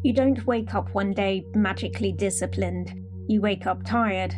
You don't wake up one day magically disciplined. You wake up tired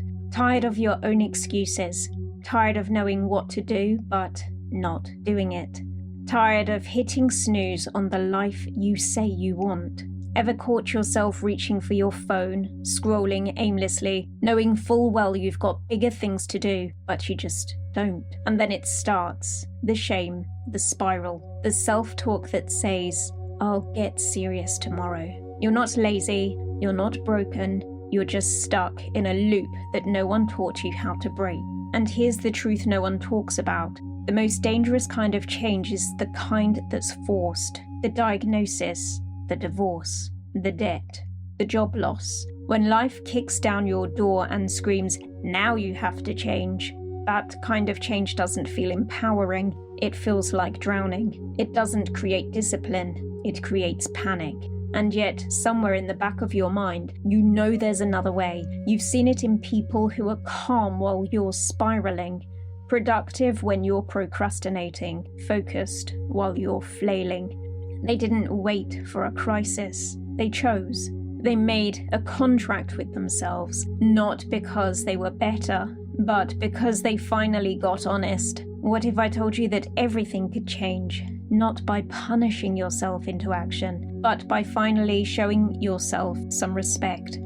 of your own excuses, tired of knowing what to do but not doing it, tired of hitting snooze on the life you say you want. Ever caught yourself reaching for your phone, scrolling aimlessly, knowing full well you've got bigger things to do, but you just don't? And then it starts. The shame, the spiral, the self-talk that says, "I'll get serious tomorrow." You're not lazy, you're not broken, you're just stuck in a loop that no one taught you how to break. And here's the truth no one talks about. The most dangerous kind of change is the kind that's forced. The diagnosis, the divorce, the debt, the job loss. When life kicks down your door and screams, "Now you have to change," that kind of change doesn't feel empowering. It feels like drowning. It doesn't create discipline. It creates panic. And yet, somewhere in the back of your mind, you know there's another way. You've seen it in people who are calm while you're spiraling, productive when you're procrastinating, focused while you're flailing. They didn't wait for a crisis. They chose. They made a contract with themselves, not because they were better, but because they finally got honest. What if I told you that everything could change? Not by punishing yourself into action, but by finally showing yourself some respect.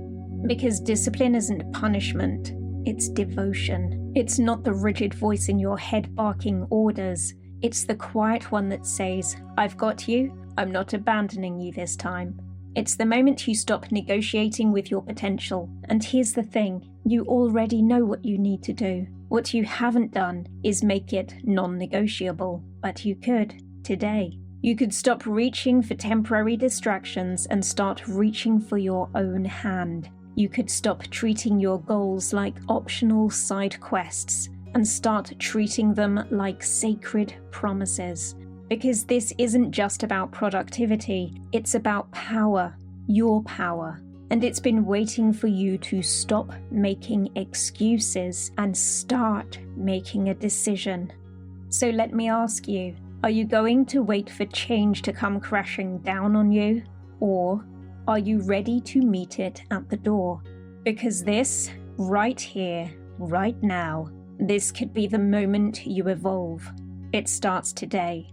Because discipline isn't punishment, it's devotion. It's not the rigid voice in your head barking orders. It's the quiet one that says, "I've got you, I'm not abandoning you this time." It's the moment you stop negotiating with your potential. And here's the thing, you already know what you need to do. What you haven't done is make it non-negotiable, but you could. Today, you could stop reaching for temporary distractions and start reaching for your own hand. You could stop treating your goals like optional side quests and start treating them like sacred promises. Because this isn't just about productivity, it's about power, your power. And it's been waiting for you to stop making excuses and start making a decision. So let me ask you, are you going to wait for change to come crashing down on you? Or are you ready to meet it at the door? Because this, right here, right now, this could be the moment you evolve. It starts today.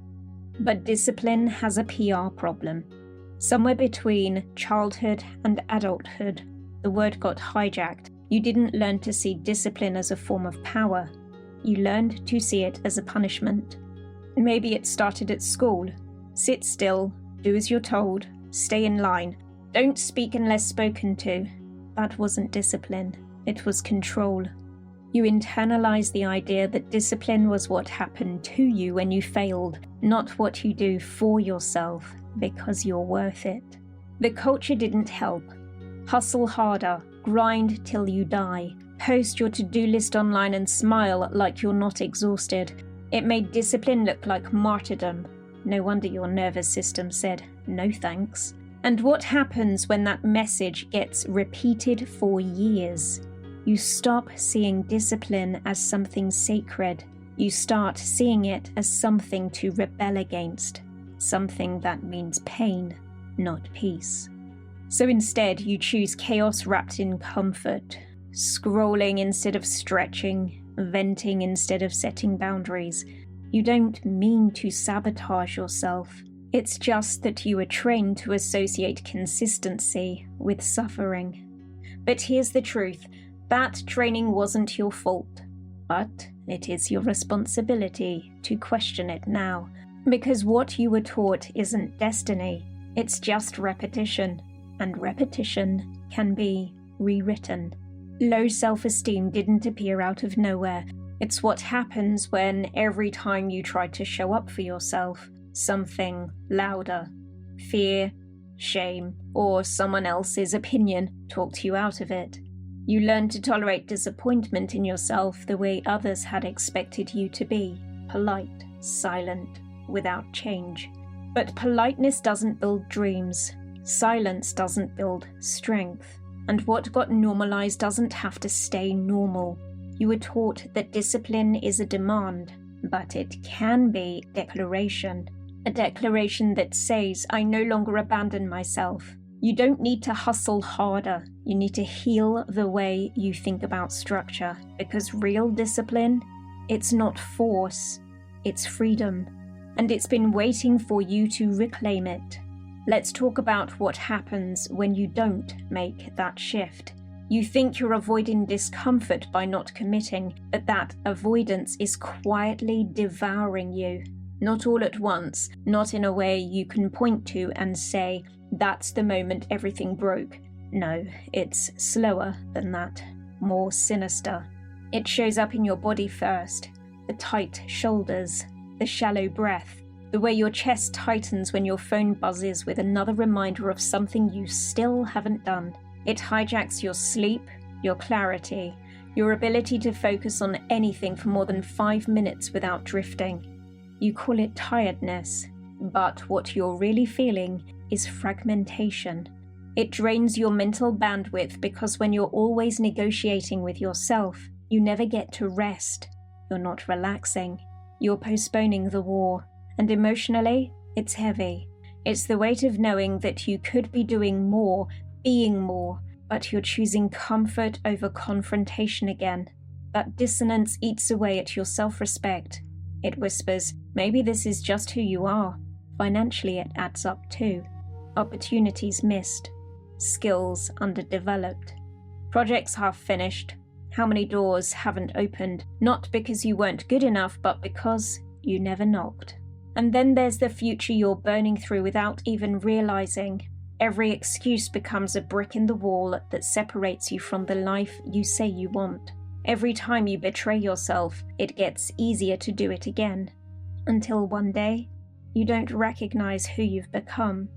But discipline has a PR problem. Somewhere between childhood and adulthood, the word got hijacked. You didn't learn to see discipline as a form of power. You learned to see it as a punishment. Maybe it started at school. Sit still, do as you're told, stay in line, don't speak unless spoken to. That wasn't discipline, it was control. You internalized the idea that discipline was what happened to you when you failed, not what you do for yourself because you're worth it. The culture didn't help. Hustle harder, grind till you die, post your to-do list online and smile like you're not exhausted. It made discipline look like martyrdom. No wonder your nervous system said, "No thanks." And what happens when that message gets repeated for years? You stop seeing discipline as something sacred. You start seeing it as something to rebel against, something that means pain, not peace. So instead, you choose chaos wrapped in comfort, scrolling instead of stretching, venting instead of setting boundaries. You don't mean to sabotage yourself. It's just that you were trained to associate consistency with suffering. But here's the truth. That training wasn't your fault, but it is your responsibility to question it now. Because what you were taught isn't destiny, it's just repetition, and repetition can be rewritten. Low self-esteem didn't appear out of nowhere. It's what happens when every time you try to show up for yourself, something louder, fear, shame, or someone else's opinion talked you out of it. You learn to tolerate disappointment in yourself the way others had expected you to be, polite, silent, without change. But politeness doesn't build dreams. Silence doesn't build strength. And what got normalized doesn't have to stay normal. You were taught that discipline is a demand, but it can be declaration. A declaration that says, "I no longer abandon myself. You don't need to hustle harder. You need to heal the way you think about structure, because real discipline, it's not force, it's freedom. And it's been waiting for you to reclaim it. Let's talk about what happens when you don't make that shift. You think you're avoiding discomfort by not committing, but that avoidance is quietly devouring you. Not all at once, not in a way you can point to and say, that's the moment everything broke. No, it's slower than that, more sinister. It shows up in your body first, the tight shoulders, the shallow breath, the way your chest tightens when your phone buzzes with another reminder of something you still haven't done. It hijacks your sleep, your clarity, your ability to focus on anything for more than 5 minutes without drifting. You call it tiredness, but what you're really feeling is fragmentation. It drains your mental bandwidth because when you're always negotiating with yourself, you never get to rest. You're not relaxing. You're postponing the war. And emotionally, it's heavy. It's the weight of knowing that you could be doing more, being more, but you're choosing comfort over confrontation again. That dissonance eats away at your self-respect. It whispers, maybe this is just who you are. Financially, it adds up too. Opportunities missed. Skills underdeveloped. Projects half finished. How many doors haven't opened? Not because you weren't good enough, but because you never knocked. And then there's the future you're burning through without even realizing. Every excuse becomes a brick in the wall that separates you from the life you say you want. Every time you betray yourself, it gets easier to do it again. Until one day, you don't recognize who you've become.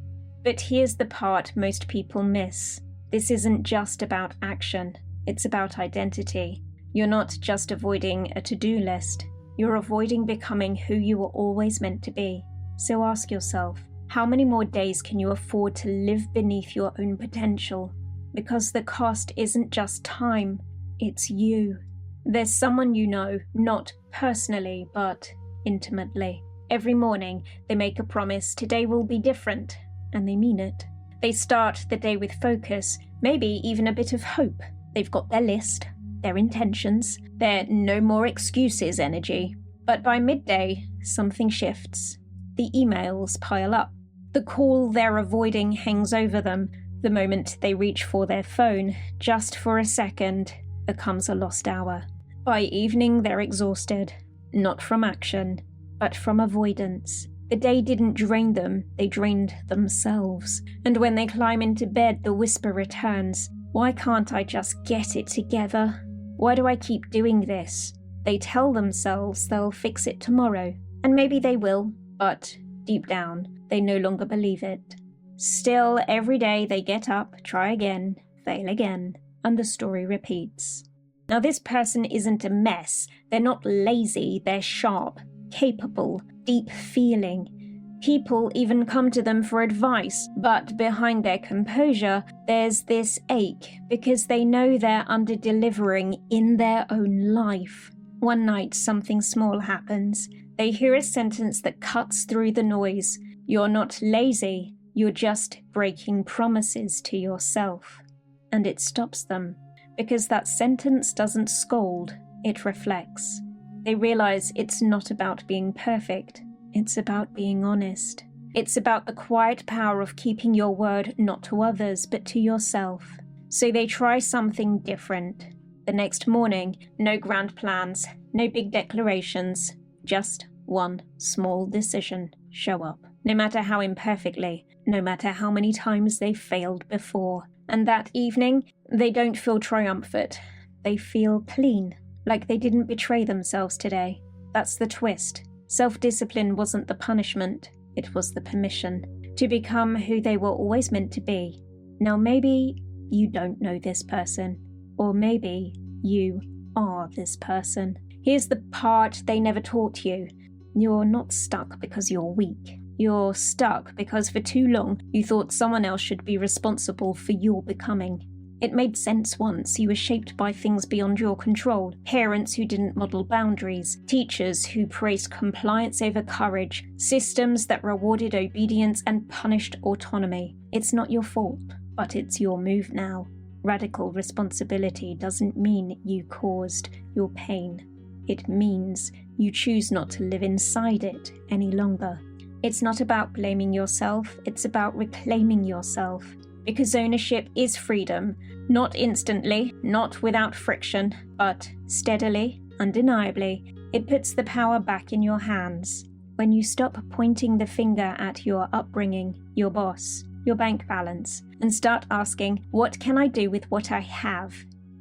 But here's the part most people miss. This isn't just about action. It's about identity. You're not just avoiding a to-do list. You're avoiding becoming who you were always meant to be. So ask yourself, how many more days can you afford to live beneath your own potential? Because the cost isn't just time, it's you. There's someone you know, not personally, but intimately. Every morning, they make a promise, today will be different, and they mean it. They start the day with focus, maybe even a bit of hope. They've got their list, their intentions, their no more excuses energy. But by midday, something shifts. The emails pile up. The call they're avoiding hangs over them. The moment they reach for their phone, just for a second, becomes a lost hour. By evening, they're exhausted. Not from action, but from avoidance. The day didn't drain them, they drained themselves. And when they climb into bed, the whisper returns. Why can't I just get it together? Why do I keep doing this? They tell themselves they'll fix it tomorrow. And maybe they will, but deep down, they no longer believe it. Still, every day they get up, try again, fail again, and the story repeats. Now this person isn't a mess. They're not lazy, they're sharp, capable, deep feeling. People even come to them for advice, but behind their composure, there's this ache because they know they're under-delivering in their own life. One night, something small happens. They hear a sentence that cuts through the noise. You're not lazy, you're just breaking promises to yourself. And it stops them, because that sentence doesn't scold, it reflects. They realize it's not about being perfect. It's about being honest. It's about the quiet power of keeping your word not to others, but to yourself. So they try something different. The next morning, no grand plans, no big declarations, just one small decision. Show up. No matter how imperfectly, no matter how many times they failed before. And that evening, they don't feel triumphant. They feel clean, like they didn't betray themselves today. That's the twist. Self-discipline wasn't the punishment, it was the permission to become who they were always meant to be. Now maybe you don't know this person, or maybe you are this person. Here's the part they never taught you. You're not stuck because you're weak. You're stuck because for too long you thought someone else should be responsible for your becoming. It made sense once. You were shaped by things beyond your control. Parents who didn't model boundaries. Teachers who praised compliance over courage. Systems that rewarded obedience and punished autonomy. It's not your fault, but it's your move now. Radical responsibility doesn't mean you caused your pain. It means you choose not to live inside it any longer. It's not about blaming yourself, it's about reclaiming yourself. Because ownership is freedom, not instantly, not without friction, but steadily, undeniably, it puts the power back in your hands. When you stop pointing the finger at your upbringing, your boss, your bank balance, and start asking, what can I do with what I have?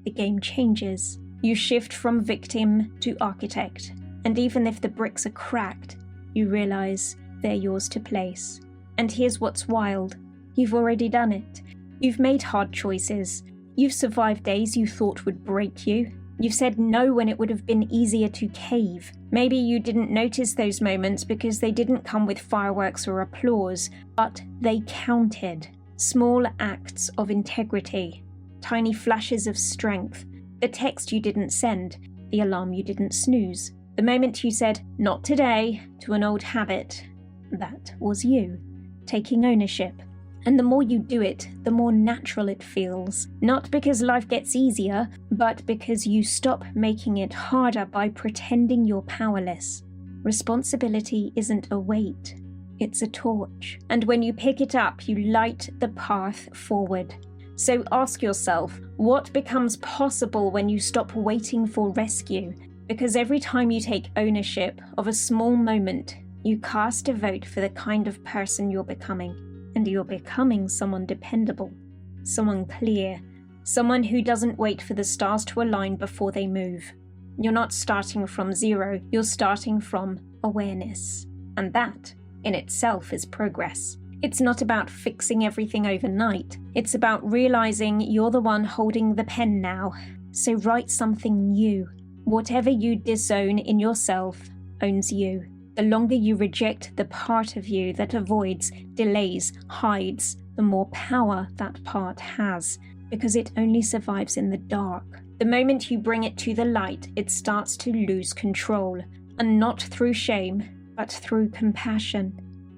The game changes. You shift from victim to architect. And even if the bricks are cracked, you realize they're yours to place. And here's what's wild. You've already done it. You've made hard choices. You've survived days you thought would break you. You've said no when it would have been easier to cave. Maybe you didn't notice those moments because they didn't come with fireworks or applause, but they counted. Small acts of integrity, tiny flashes of strength, the text you didn't send, the alarm you didn't snooze, the moment you said, "Not today," to an old habit. That was you, taking ownership. And the more you do it, the more natural it feels. Not because life gets easier, but because you stop making it harder by pretending you're powerless. Responsibility isn't a weight, it's a torch. And when you pick it up, you light the path forward. So ask yourself, what becomes possible when you stop waiting for rescue? Because every time you take ownership of a small moment, you cast a vote for the kind of person you're becoming. And you're becoming someone dependable, someone clear, someone who doesn't wait for the stars to align before they move. You're not starting from zero, you're starting from awareness. And that, in itself, is progress. It's not about fixing everything overnight. It's about realizing you're the one holding the pen now. So write something new. Whatever you disown in yourself owns you. The longer you reject the part of you that avoids, delays, hides, the more power that part has, because it only survives in the dark. The moment you bring it to the light, it starts to lose control, and not through shame, but through compassion.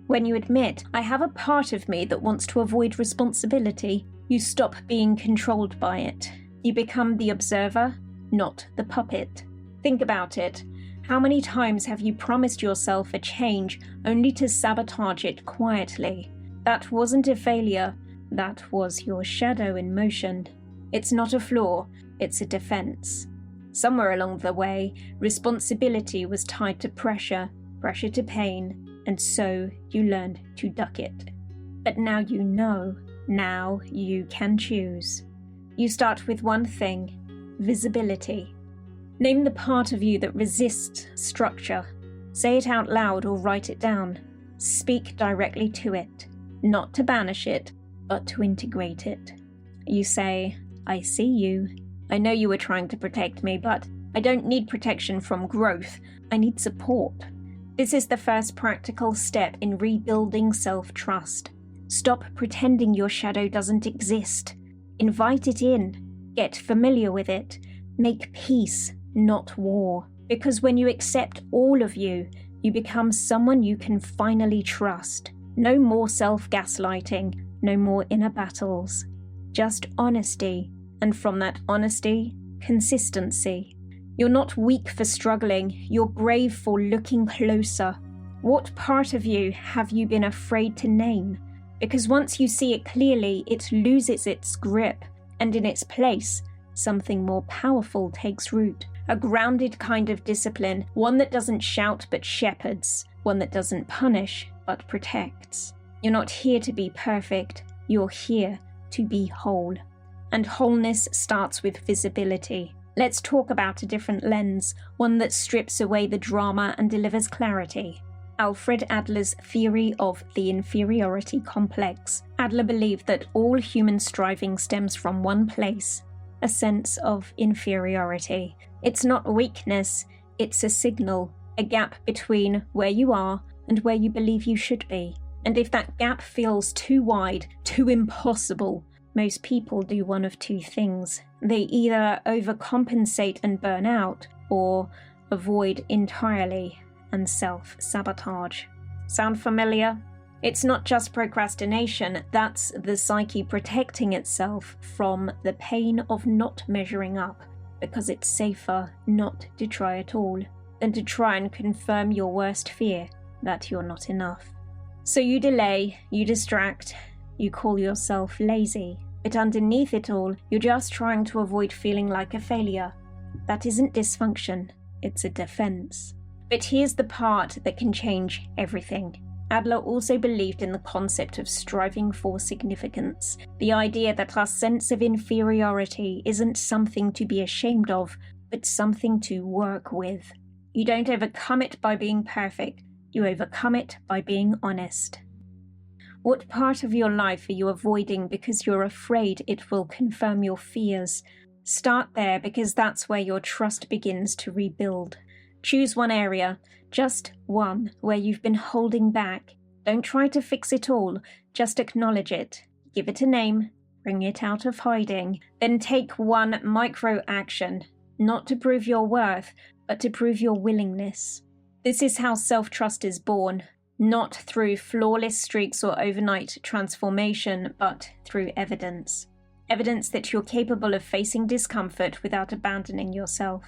When you admit, I have a part of me that wants to avoid responsibility, you stop being controlled by it. You become the observer, not the puppet. Think about it. How many times have you promised yourself a change only to sabotage it quietly? That wasn't a failure, that was your shadow in motion. It's not a flaw, it's a defense. Somewhere along the way, responsibility was tied to pressure to pain, and so you learned to duck it. But now you know, now you can choose. You start with one thing, visibility. Name the part of you that resists structure. Say it out loud or write it down. Speak directly to it, not to banish it, but to integrate it. You say, I see you. I know you were trying to protect me, but I don't need protection from growth. I need support. This is the first practical step in rebuilding self-trust. Stop pretending your shadow doesn't exist. Invite it in. Get familiar with it. Make peace, not war. Because when you accept all of you, you become someone you can finally trust. No more self-gaslighting, no more inner battles. Just honesty, and from that honesty, consistency. You're not weak for struggling, you're brave for looking closer. What part of you have you been afraid to name? Because once you see it clearly, it loses its grip, and in its place, something more powerful takes root. A grounded kind of discipline, one that doesn't shout but shepherds, one that doesn't punish but protects. You're not here to be perfect, you're here to be whole. And wholeness starts with visibility. Let's talk about a different lens, one that strips away the drama and delivers clarity. Alfred Adler's theory of the inferiority complex. Adler believed that all human striving stems from one place, a sense of inferiority. It's not weakness, it's a signal, a gap between where you are and where you believe you should be. And if that gap feels too wide, too impossible, Most people do one of two things. They either overcompensate and burn out, or avoid entirely and self-sabotage. Sound familiar? It's not just procrastination, that's the psyche protecting itself from the pain of not measuring up, because it's safer not to try at all than to try and confirm your worst fear, that you're not enough. So you delay, you distract, you call yourself lazy, but underneath it all, you're just trying to avoid feeling like a failure. That isn't dysfunction, it's a defense. But here's the part that can change everything. Adler also believed in the concept of striving for significance, the idea that our sense of inferiority isn't something to be ashamed of, but something to work with. You don't overcome it by being perfect, you overcome it by being honest. What part of your life are you avoiding because you're afraid it will confirm your fears? Start there, because that's where your trust begins to rebuild. Choose one area, just one, where you've been holding back. Don't try to fix it all, just acknowledge it. Give it a name, bring it out of hiding. Then take one micro action, not to prove your worth, but to prove your willingness. This is how self-trust is born, not through flawless streaks or overnight transformation, but through evidence. Evidence that you're capable of facing discomfort without abandoning yourself.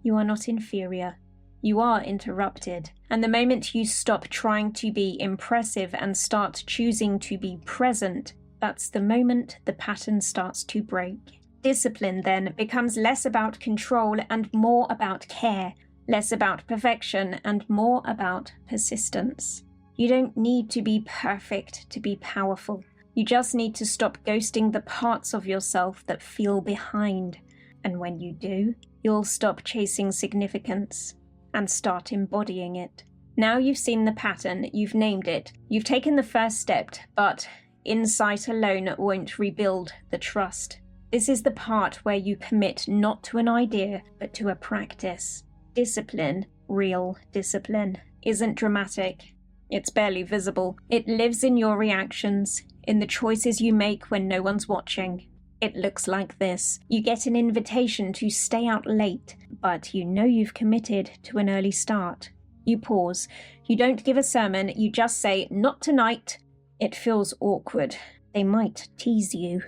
You are not inferior. You are interrupted. And the moment you stop trying to be impressive and start choosing to be present, that's the moment the pattern starts to break. Discipline then becomes less about control and more about care, less about perfection and more about persistence. You don't need to be perfect to be powerful. You just need to stop ghosting the parts of yourself that feel behind. And when you do, you'll stop chasing significance and start embodying it. Now you've seen the pattern, you've named it, you've taken the first step, but insight alone won't rebuild the trust. This is the part where you commit not to an idea, but to a practice. Discipline, real discipline, isn't dramatic. It's barely visible. It lives in your reactions, in the choices you make when no one's watching. It looks like this. You get an invitation to stay out late, but you know you've committed to an early start. You pause. You don't give a sermon, you just say, "Not tonight." It feels awkward. They might tease you.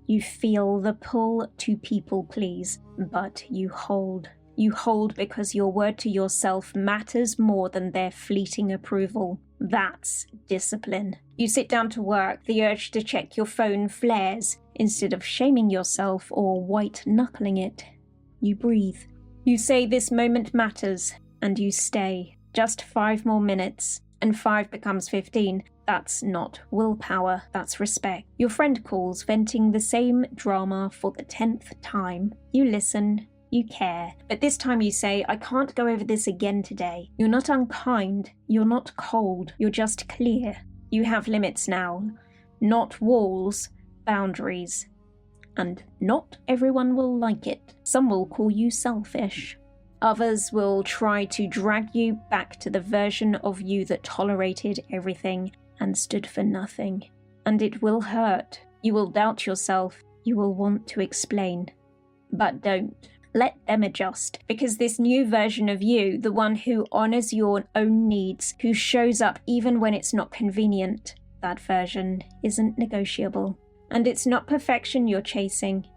You feel the pull to people please, but you hold. You hold because your word to yourself matters more than their fleeting approval. That's discipline. You sit down to work, the urge to check your phone flares. Instead of shaming yourself or white-knuckling it, you breathe. You say this moment matters, and you stay. Just 5 more minutes, and 5 becomes 15. That's not willpower, that's respect. Your friend calls, venting the same drama for the 10th time. You listen, you care, but this time you say, "I can't go over this again today." You're not unkind, you're not cold, you're just clear. You have limits now, not walls, boundaries. And not everyone will like it. Some will call you selfish. Others will try to drag you back to the version of you that tolerated everything and stood for nothing. And it will hurt. You will doubt yourself. You will want to explain. But don't. Let them adjust, because this new version of you, the one who honors your own needs, who shows up even when it's not convenient, that version isn't negotiable. And it's not perfection you're chasing,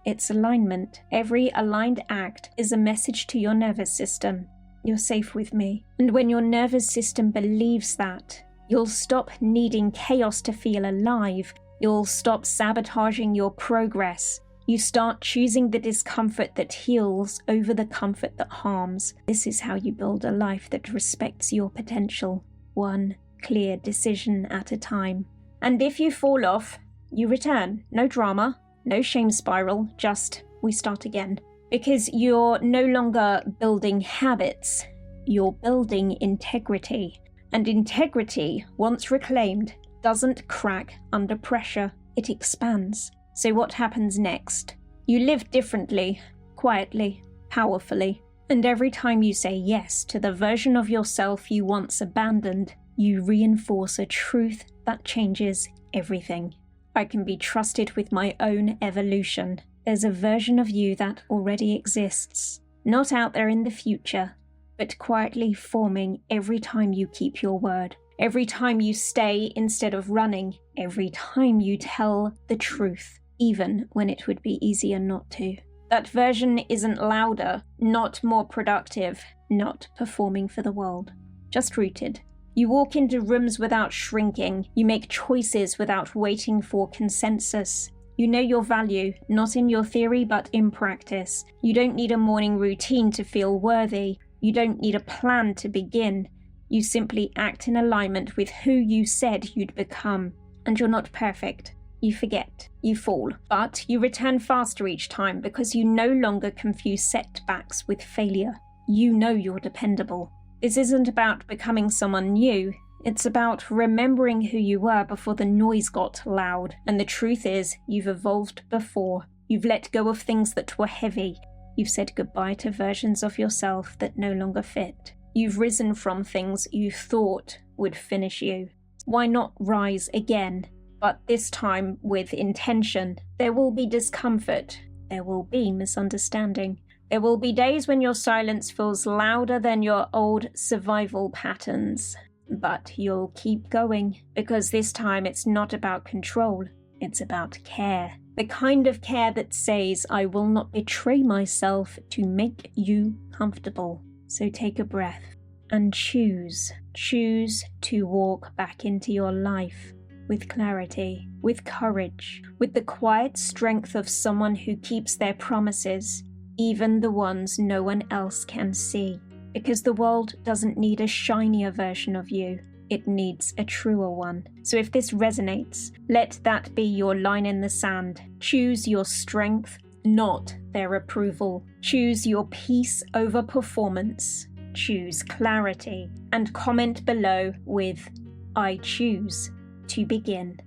it's alignment. Every aligned act is a message to your nervous system. You're safe with me. And when your nervous system believes that, you'll stop needing chaos to feel alive. You'll stop sabotaging your progress. You start choosing the discomfort that heals over the comfort that harms. This is how you build a life that respects your potential, one clear decision at a time. And if you fall off, you return. No drama, no shame spiral, just we start again. Because you're no longer building habits, you're building integrity. And integrity, once reclaimed, doesn't crack under pressure, it expands. So what happens next? You live differently, quietly, powerfully. And every time you say yes to the version of yourself you once abandoned, you reinforce a truth that changes everything. I can be trusted with my own evolution. There's a version of you that already exists, not out there in the future, but quietly forming every time you keep your word, every time you stay instead of running, every time you tell the truth, even when it would be easier not to. That version isn't louder, not more productive, not performing for the world, just rooted. You walk into rooms without shrinking. You make choices without waiting for consensus. You know your value, not in your theory but in practice. You don't need a morning routine to feel worthy. You don't need a plan to begin. You simply act in alignment with who you said you'd become. And you're not perfect. You forget, you fall, but you return faster each time because you no longer confuse setbacks with failure. You know you're dependable. This isn't about becoming someone new. It's about remembering who you were before the noise got loud. And the truth is, you've evolved before. You've let go of things that were heavy. You've said goodbye to versions of yourself that no longer fit. You've risen from things you thought would finish you. Why not rise again? But this time with intention. There will be discomfort. There will be misunderstanding. There will be days when your silence feels louder than your old survival patterns. But you'll keep going, because this time it's not about control. It's about care. The kind of care that says, I will not betray myself to make you comfortable. So take a breath and choose. Choose to walk back into your life. With clarity, with courage, with the quiet strength of someone who keeps their promises, even the ones no one else can see. Because the world doesn't need a shinier version of you, it needs a truer one. So if this resonates, let that be your line in the sand. Choose your strength, not their approval. Choose your peace over performance. Choose clarity, and comment below with, I choose to begin.